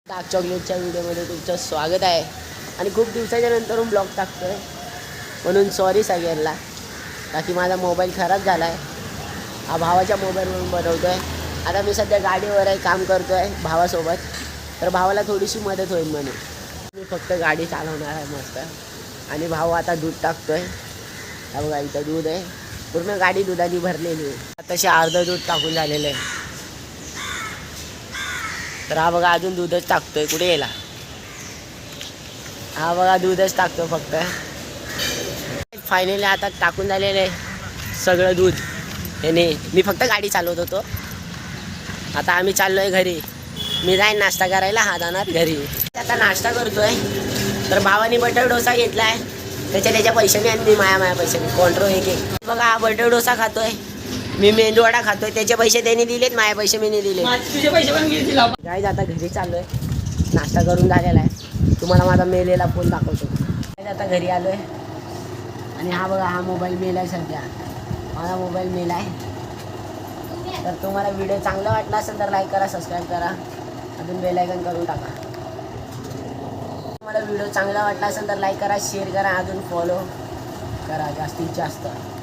Dark चॉकलेटच्या व्हिडिओमध्ये तुमचं स्वागत आहे. आणि खूप दिवसाच्या नंतरून ब्लॉग टाकतोय म्हणून सॉरी सगळ्यांना. बाकी माझा मोबाईल खराब झाला आहे. हा भावाच्या मोबाईलवरून बनवतो आहे. आता मी सध्या गाडीवर आहे, काम करतो आहे भावासोबत. तर भावाला थोडीशी मदत होईल म्हणून मी फक्त गाडी चालवणार आहे मस्त. आणि भाऊ आता दूध टाकतो आहे. हा बघा इथं दूध आहे, पूर्ण गाडी दुधाने भरलेली आहे. तसे अर्धं दूध टाकून झालेलं आहे. तर हा बघा अजून दूधच टाकतोय. कुठे गेला हा? बघा दूधच टाकतो फक्त. फायनली आता टाकून झालेलं आहे सगळं दूध याने. मी फक्त गाडी चालवत होतो. आता आम्ही चाललो आहे घरी. मी जाईन नाश्ता करायला, हा जाणार घरी. आता नाश्ता करतोय. तर भावाने बटर डोसा घेतला आहे. त्याच्या पैशाने आणि मी माया पैशाने कॉन्ट्रो एक बघा. हा बटर डोसा खातोय, मी मेंदूवडा खातोय. त्याचे पैसे त्यांनी दिलेत, माझे पैसे मी नाही दिले. तुझे पैसे पण घेतील. गाईज आता घरी चाललोय. नाश्ता करून झालेला आहे. तुम्हाला माझा मेलेला फोन दाखवतो. आता घरी आलोय. आणि हा बघा हा मोबाईल मेल आहे सध्या. माझा मोबाईल मेल आहे. तर तुम्हाला व्हिडिओ चांगला वाटला असेल तर लाईक करा, सबस्क्राईब करा, अजून बेल आयकॉन करून टाका. तुम्हाला व्हिडिओ चांगला वाटला असेल तर लाईक करा, शेअर करा, अजून फॉलो करा जास्तीत जास्त.